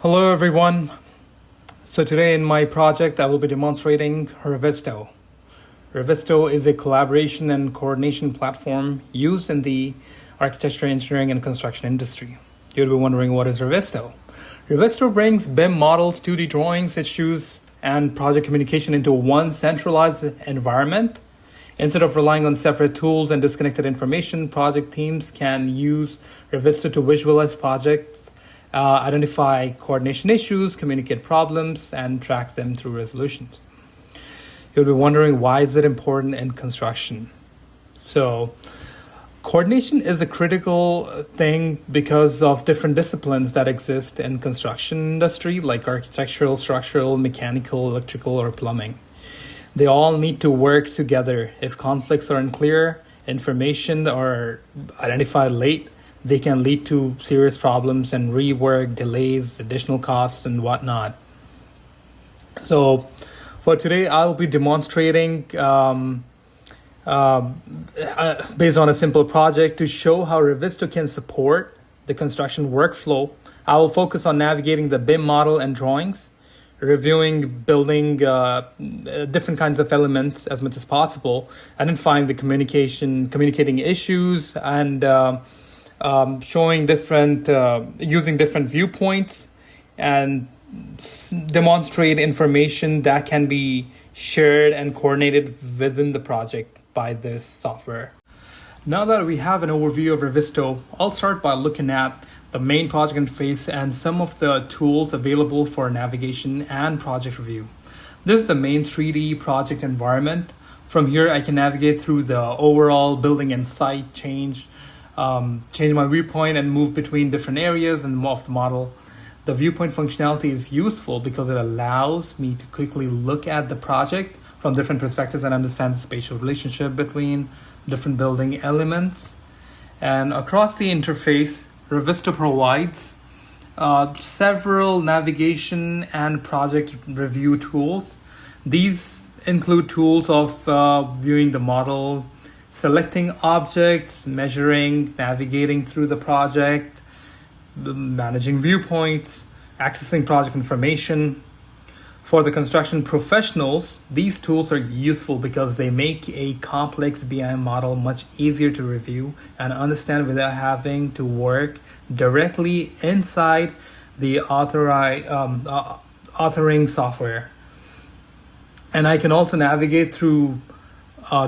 Hello everyone. So today in my project I will be demonstrating Revizto. Revizto is a collaboration and coordination platform used in the architecture, engineering, and construction industry. You'll be wondering, what is Revizto? Revizto brings BIM models, 2D drawings, issues, and project communication into one centralized environment. Instead of relying on separate tools and disconnected information, project teams can use Revizto to visualize projects, identify coordination issues, communicate problems, and track them through resolutions. You'll be wondering, why is it important in construction? So, coordination is a critical thing because of different disciplines that exist in construction industry, like architectural, structural, mechanical, electrical, or plumbing. They all need to work together. If conflicts are unclear, information are identified late, they can lead to serious problems and rework, delays, additional costs, and whatnot. So for today, I'll be demonstrating based on a simple project to show how Revizto can support the construction workflow. I will focus on navigating the BIM model and drawings, reviewing building different kinds of elements as much as possible, identifying the communicating issues, and showing using different viewpoints, and demonstrate information that can be shared and coordinated within the project by this software. Now that we have an overview of Revizto, I'll start by looking at the main project interface and some of the tools available for navigation and project review. This is the main 3D project environment. From here, I can navigate through the overall building and site, change my viewpoint, and move between different areas and of the model. The viewpoint functionality is useful because it allows me to quickly look at the project from different perspectives and understand the spatial relationship between different building elements. And across the interface, Revizto provides several navigation and project review tools. These include tools of viewing the model, selecting objects, measuring, navigating through the project, managing viewpoints, accessing project information. For the construction professionals, these tools are useful because they make a complex BIM model much easier to review and understand without having to work directly inside the authoring software. And I can also navigate through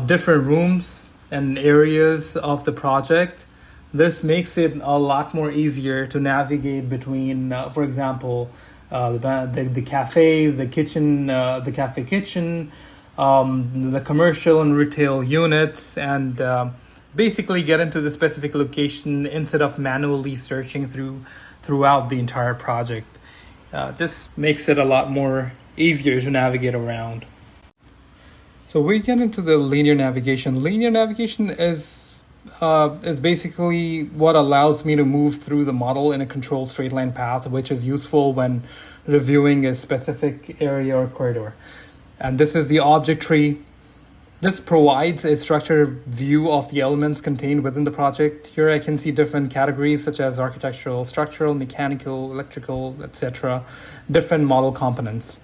different rooms and areas of the project. This makes it a lot more easier to navigate between, for example, the cafes, the kitchen, the cafe kitchen, the commercial and retail units, and basically get into the specific location instead of manually searching throughout the entire project. Just makes it a lot more easier to navigate around. So we get into the linear navigation. Linear navigation is basically what allows me to move through the model in a controlled straight line path, which is useful when reviewing a specific area or corridor. And this is the object tree. This provides a structured view of the elements contained within the project. Here I can see different categories such as architectural, structural, mechanical, electrical, etc., different model components.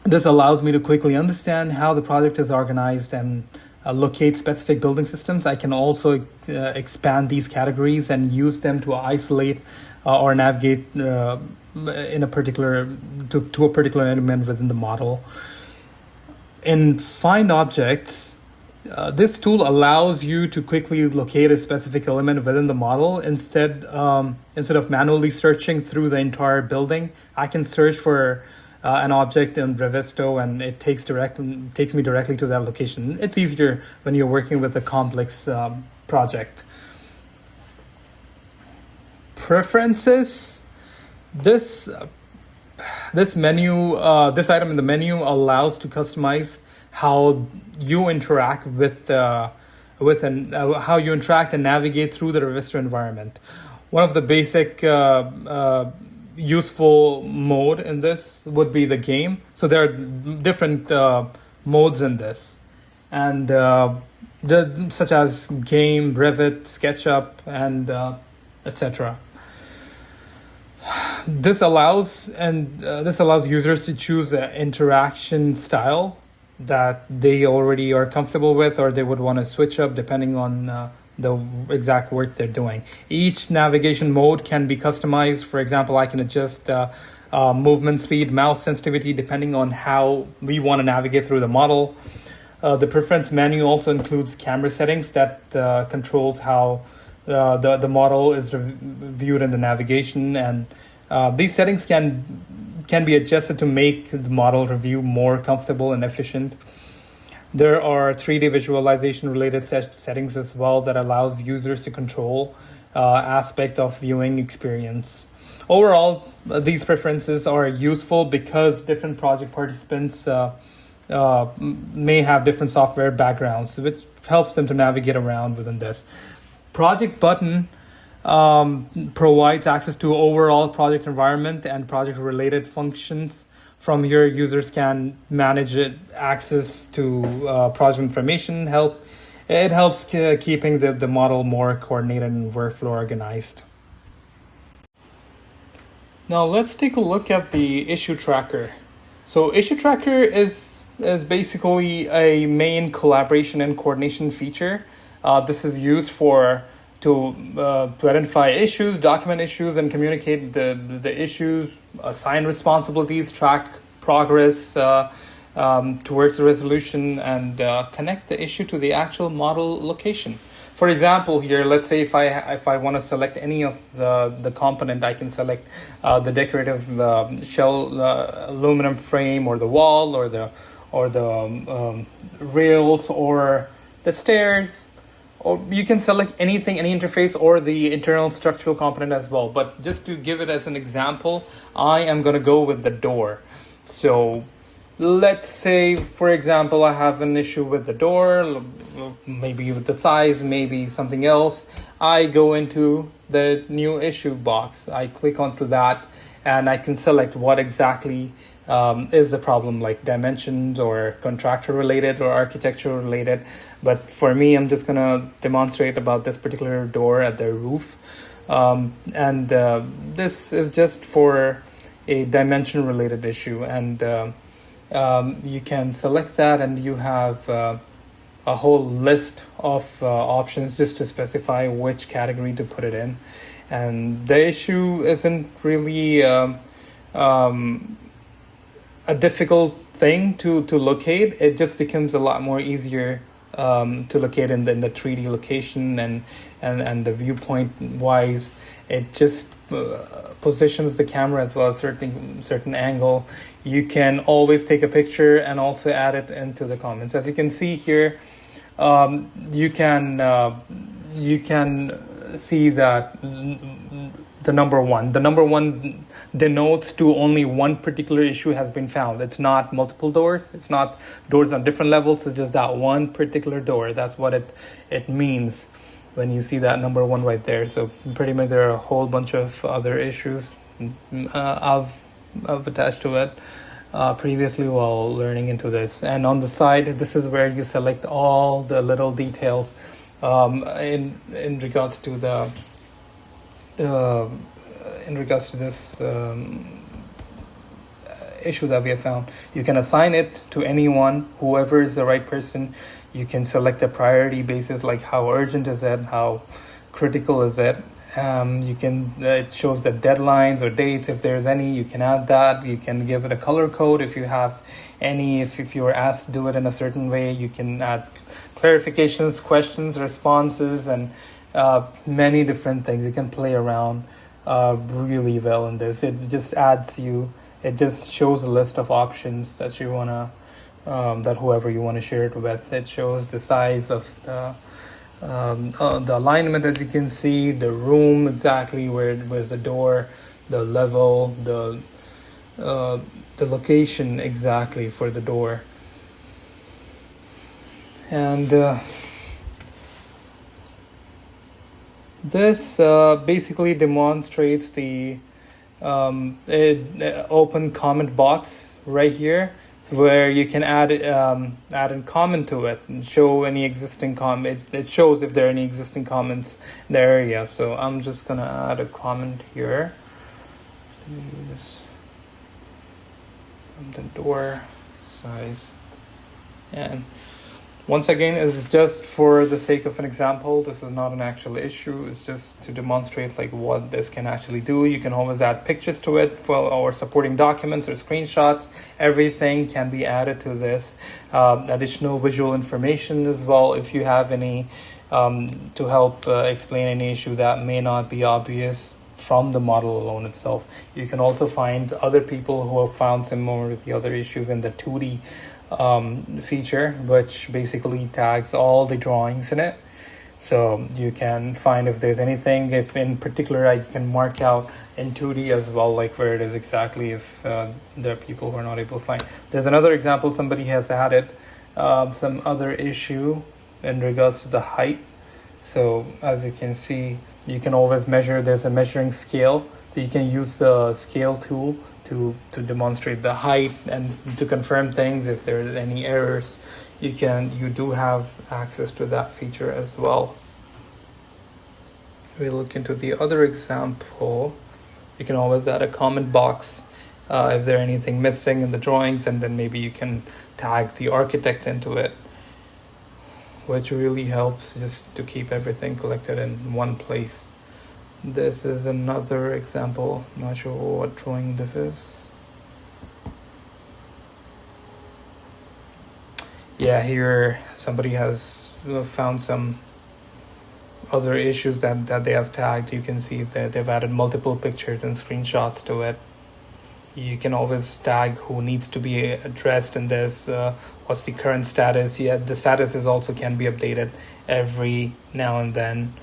This allows me to quickly understand how the project is organized and locate specific building systems. I can also expand these categories and use them to isolate or navigate in a particular to a particular element within the model. In Find Objects, this tool allows you to quickly locate a specific element within the model. Instead of manually searching through the entire building, I can search for an object in Revizto, and it takes me directly to that location. It's easier when you're working with a complex project. Preferences. This menu, this item in the menu allows to customize how you interact how you interact and navigate through the Revizto environment. One of the basic useful mode in this would be the game. So there are different modes in this, and such as game, Revit, SketchUp, and etc. this allows users to choose an interaction style that they already are comfortable with, or they would want to switch up depending on the exact work they're doing. Each navigation mode can be customized. For example, I can adjust movement speed, mouse sensitivity, depending on how we want to navigate through the model. The preference menu also includes camera settings that controls how the model is viewed in the navigation, and these settings can be adjusted to make the model review more comfortable and efficient. There are 3D visualization related settings as well that allows users to control aspect of viewing experience. Overall, these preferences are useful because different project participants may have different software backgrounds, which helps them to navigate around within this. Project button provides access to overall project environment and project related functions. From here, users can manage access to project information. It helps keeping the model more coordinated and workflow organized. Now let's take a look at the issue tracker. So issue tracker is basically a main collaboration and coordination feature. This is used to identify issues, document issues, and communicate the issues, assign responsibilities, track progress towards the resolution, and connect the issue to the actual model location. For example, here, let's say if I want to select any of the component, I can select the decorative shell aluminum frame, or the wall, or the rails, or the stairs. Or you can select anything, any interface, or the internal structural component as well. But just to give it as an example, I am going to go with the door. So let's say, for example, I have an issue with the door, maybe with the size, maybe something else. I go into the new issue box. I click onto that, and I can select what exactly is the problem, like dimensions or contractor related or architectural related. But for me, I'm just going to demonstrate about this particular door at the roof. And this is just for a dimension related issue. And you can select that, and you have a whole list of options just to specify which category to put it in. And the issue isn't really a difficult thing to locate. It just becomes a lot more easier to locate in the 3D location, and the viewpoint wise, it just positions the camera as well as certain angle. You can always take a picture and also add it into the comments. As you can see here, you can see that the number one denotes to only one particular issue has been found. It's not multiple doors. It's not doors on different levels. It's just that one particular door. That's what it means when you see that number one right there. So pretty much there are a whole bunch of other issues I've attached to it previously while learning into this. And on the side, this is where you select all the little details in regards to the this issue that we have found. You can assign it to anyone, whoever is the right person. You can select a priority basis, like how urgent is it, how critical is it. It shows the deadlines or dates, if there's any. You can add that. You can give it a color code if you have any. If you were asked to do it in a certain way, you can add clarifications, questions, responses, and many different things. You can play around really well in this. It just it just shows a list of options that you want to that whoever you want to share it with. It shows the size of the alignment, as you can see, the room exactly where's the door, the level, the location exactly for the door. And this basically demonstrates the open comment box right here, where you can add a comment to it and show any existing comment. It shows if there are any existing comments in the area. So I'm just gonna add a comment here. use the door size. And once again, it's just for the sake of an example. This is not an actual issue. It's just to demonstrate like what this can actually do. You can always add pictures to it or supporting documents or screenshots. Everything can be added to this. Additional visual information as well if you have any to help explain any issue that may not be obvious from the model alone itself. You can also find other people who have found similar with the other issues in the 2D feature, which basically tags all the drawings in it. So you can find if there's anything, if in particular I can mark out in 2D as well, like where it is exactly if there are people who are not able to find. There's another example, somebody has added some other issue in regards to the height. So as you can see, you can always measure, there's a measuring scale. So you can use the scale tool to demonstrate the height and to confirm things. If there's any errors, you do have access to that feature as well. We look into the other example. You can always add a comment box if there's anything missing in the drawings, and then maybe you can tag the architect into it, which really helps just to keep everything collected in one place. This is another example. Not sure what drawing this is. Yeah, here somebody has found some other issues that they have tagged. You can see that they've added multiple pictures and screenshots to it. You can always tag who needs to be addressed in this, what's the current status. Yeah, the status is also can be updated every now and then.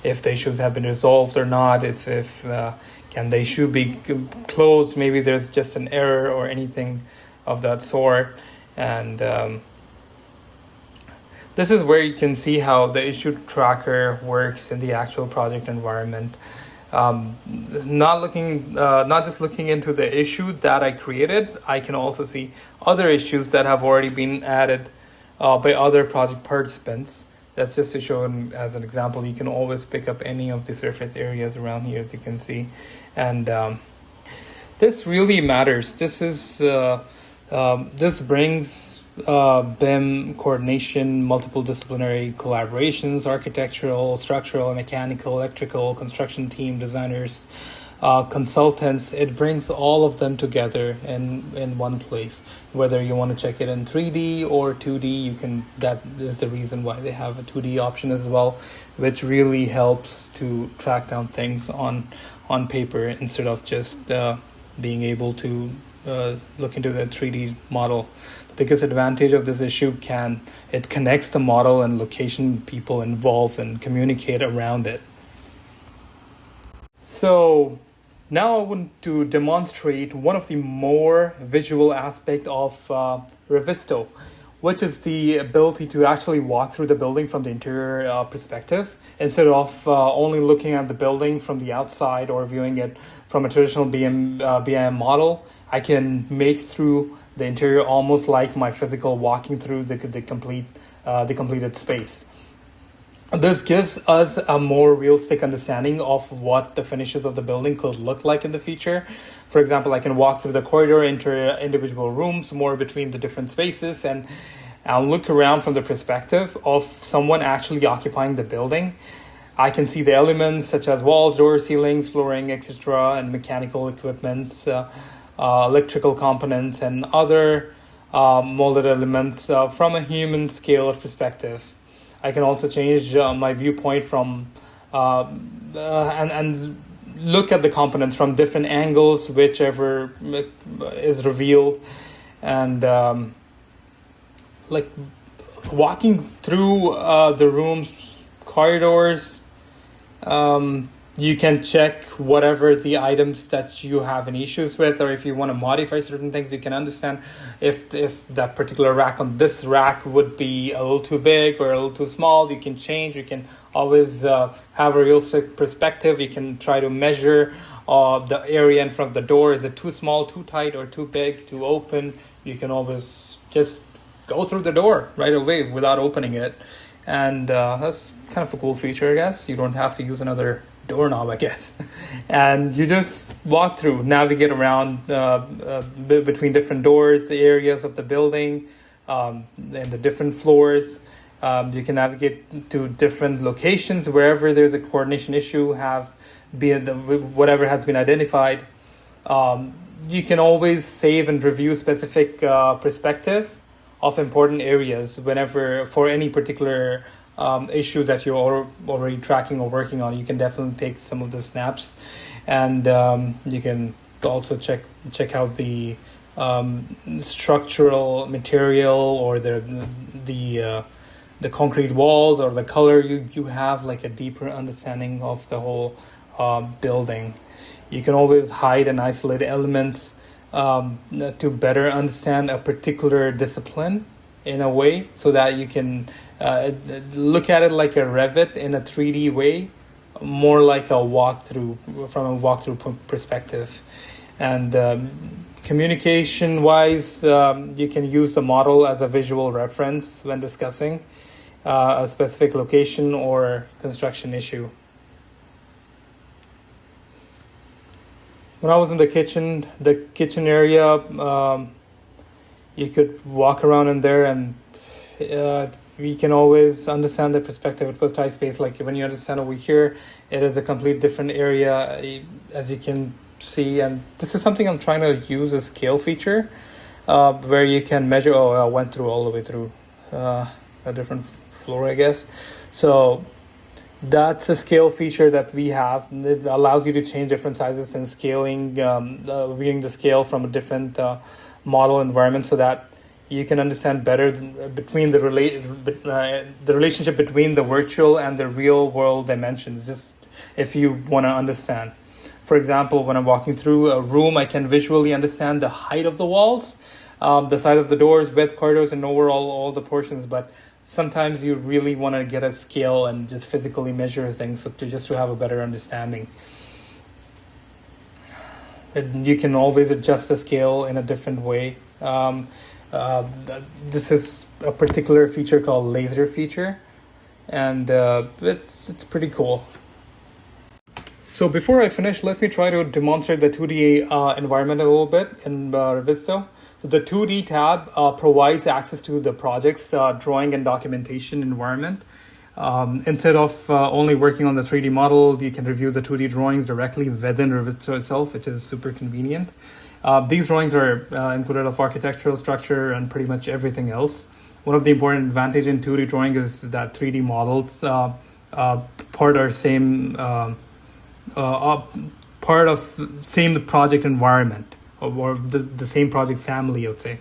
If the issues have been resolved or not, if can the issue be closed, maybe there's just an error or anything of that sort. And this is where you can see how the issue tracker works in the actual project environment. Not just looking into the issue that I created, I can also see other issues that have already been added by other project participants. That's just to show as an example. You can always pick up any of the surface areas around here, as you can see. And this really matters. This brings BIM coordination, multiple disciplinary collaborations, architectural, structural, mechanical, electrical, construction team, designers, consultants. It brings all of them together in one place. Whether you want to check it in 3D or 2D, you can. That is the reason why they have a 2D option as well, which really helps to track down things on paper instead of just being able to look into the 3D model. The biggest advantage of this issue it connects the model and location people involved and communicate around it. So now I want to demonstrate one of the more visual aspect of Revizto, which is the ability to actually walk through the building from the interior perspective instead of only looking at the building from the outside or viewing it from a traditional BIM model. I can make through the interior almost like my physical walking through the completed space. This gives us a more realistic understanding of what the finishes of the building could look like in the future. For example, I can walk through the corridor, enter individual rooms, more between the different spaces, and I'll look around from the perspective of someone actually occupying the building. I can see the elements such as walls, doors, ceilings, flooring, etc., and mechanical equipments, electrical components, and other molded elements from a human scale perspective. I can also change my viewpoint from and look at the components from different angles, whichever is revealed, and like walking through the rooms, corridors. You can check whatever the items that you have any issues with, or if you want to modify certain things, you can understand if that particular rack on this rack would be a little too big or a little too small. You can change. You can always have a realistic perspective. You can try to measure the area in front of the door. Is it too small, too tight, or too big, too open? You can always just go through the door right away without opening it. And that's kind of a cool feature, I guess. You don't have to use another doorknob, I guess. And you just walk through, navigate around between different doors, the areas of the building, and the different floors. You can navigate to different locations wherever there's a coordination issue, whatever has been identified. You can always save and review specific perspectives of important areas whenever for any particular issue that you're already tracking or working on. You can definitely take some of the snaps, and you can also check out the structural material or the concrete walls or the color. You have like a deeper understanding of the whole building. You can always hide and isolate elements to better understand a particular discipline in a way, so that you can look at it like a Revit in a 3D way, more like a walkthrough from a walkthrough perspective. And communication wise, you can use the model as a visual reference when discussing a specific location or construction issue. When I was in the kitchen area, you could walk around in there, and we can always understand the perspective. It was tight space. Like when you understand over here, it is a complete different area, as you can see. And this is something I'm trying to use, a scale feature, where you can measure. Oh, I went through all the way through a different floor, I guess. So that's a scale feature that we have. It allows you to change different sizes and scaling, viewing the scale from a different model environment, so that you can understand better between the relationship between the virtual and the real world dimensions, just if you want to understand. For example, when I'm walking through a room, I can visually understand the height of the walls, the size of the doors, width, corridors, and overall all the portions. But sometimes you really want to get a scale and just physically measure things, so to have a better understanding. You can always adjust the scale in a different way. This is a particular feature called laser feature, and it's pretty cool. So before I finish, let me try to demonstrate the 2D environment a little bit in Revizto. So the 2D tab provides access to the project's drawing and documentation environment. Instead of only working on the 3D model, you can review the 2D drawings directly within Revizto itself, which is super convenient. These drawings are included of architectural structure and pretty much everything else. One of the important advantages in 2D drawing is that 3D models part of the project environment, or the same project family, I would say.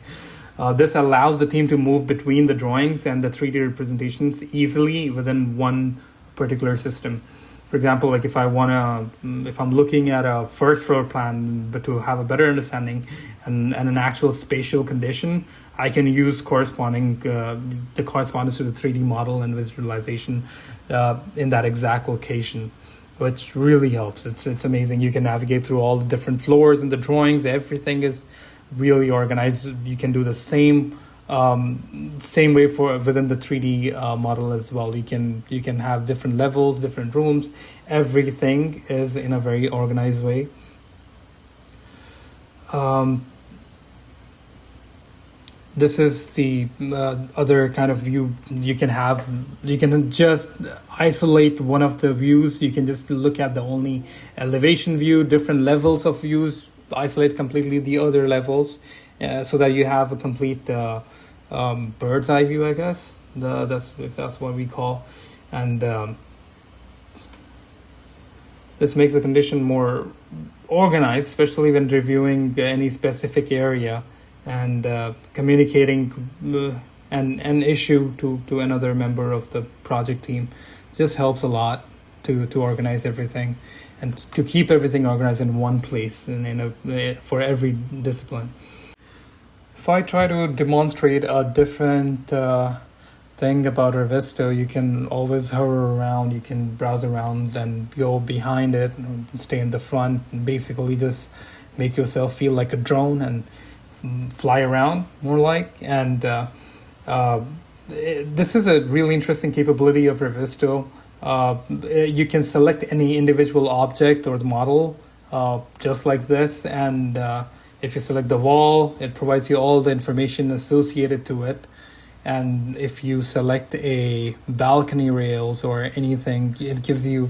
This allows the team to move between the drawings and the 3D representations easily within one particular system. For example, like if I'm looking at a first floor plan, but to have a better understanding and an actual spatial condition, I can use the correspondence to the 3D model and visualization in that exact location, which really helps. It's amazing. You can navigate through all the different floors in the drawings. Everything is really organized. You can do the same way within the 3D model as well. You can have different levels, different rooms. Everything is in a very organized way. This is the other kind of view you can have. You can just isolate one of the views. You can just look at the only elevation view, different levels of views, isolate completely the other levels, so that you have a complete bird's eye view, I guess. That's what we call. And this makes the condition more organized, especially when reviewing any specific area and communicating an issue to another member of the project team. Just helps a lot to organize everything and to keep everything organized in one place and for every discipline. If I try to demonstrate a different thing about Revizto, you can always hover around, you can browse around and go behind it and stay in the front and basically just make yourself feel like a drone and fly around more like. And this is a really interesting capability of Revizto. You can select any individual object or the model just like this, and if you select the wall, it provides you all the information associated to it. And if you select a balcony rails or anything, it gives you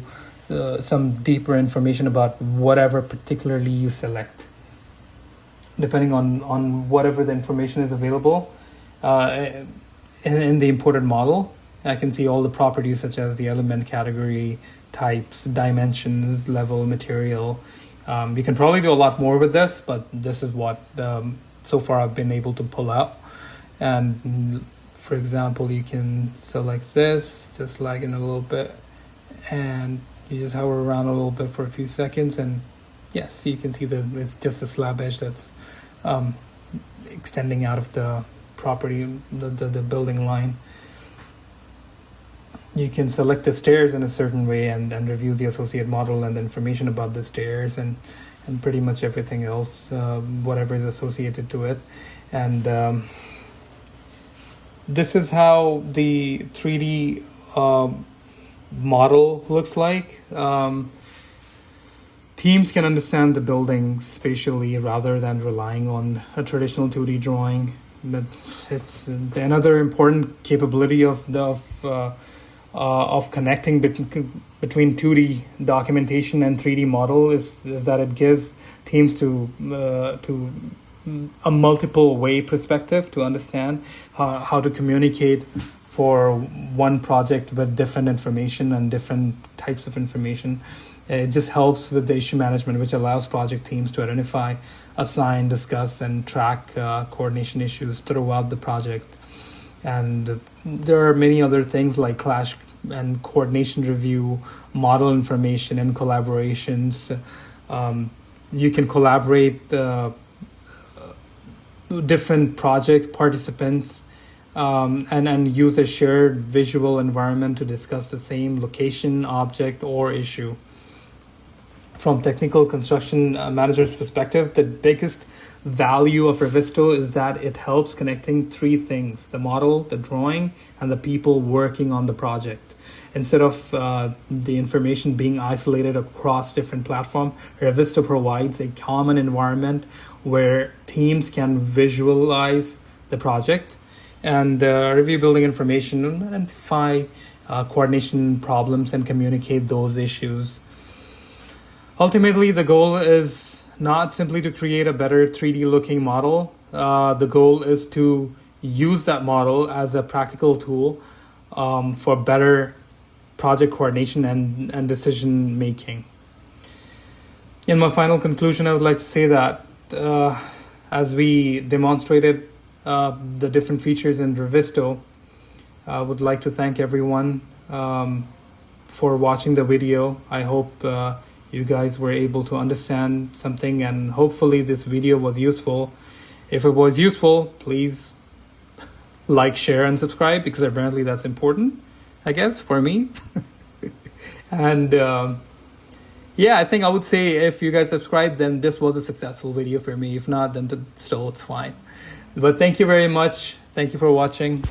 some deeper information about whatever particularly you select, depending on whatever the information is available in the imported model. I can see all the properties such as the element, category, types, dimensions, level, material. You can probably do a lot more with this, but this is what so far I've been able to pull out. And for example, you can select this, just lag in a little bit, and you just hover around a little bit for a few seconds, and yes, you can see that it's just a slab edge that's extending out of the property, the building line. You can select the stairs in a certain way and review the associate model and the information about the stairs and pretty much everything else, whatever is associated to it. And this is how the 3D model looks like. Teams can understand the building spatially rather than relying on a traditional 2D drawing. But it's another important capability of connecting between 2D documentation and 3D model is that it gives teams to a multiple way perspective to understand how to communicate for one project with different information and different types of information. It just helps with the issue management, which allows project teams to identify, assign, discuss, and track coordination issues throughout the project. And there are many other things like clash and coordination review, model information, and collaborations. You can collaborate different project participants and use a shared visual environment to discuss the same location, object, or issue. From technical construction manager's perspective, the biggest value of Revizto is that it helps connecting three things: the model, the drawing, and the people working on the project. Instead of the information being isolated across different platforms, Revizto provides a common environment where teams can visualize the project and review building information, identify coordination problems, and communicate those issues. Ultimately, the goal is not simply to create a better 3D looking model. The goal is to use that model as a practical tool for better project coordination and decision making. In my final conclusion, I would like to say that as we demonstrated the different features in Revizto, I would like to thank everyone for watching the video. I hope you guys were able to understand something, and hopefully this video was useful. If it was useful, please like, share, and subscribe, because apparently that's important, I guess, for me. And yeah, I think I would say if you guys subscribe, then this was a successful video for me. If not, then still it's fine. But thank you very much. Thank you for watching.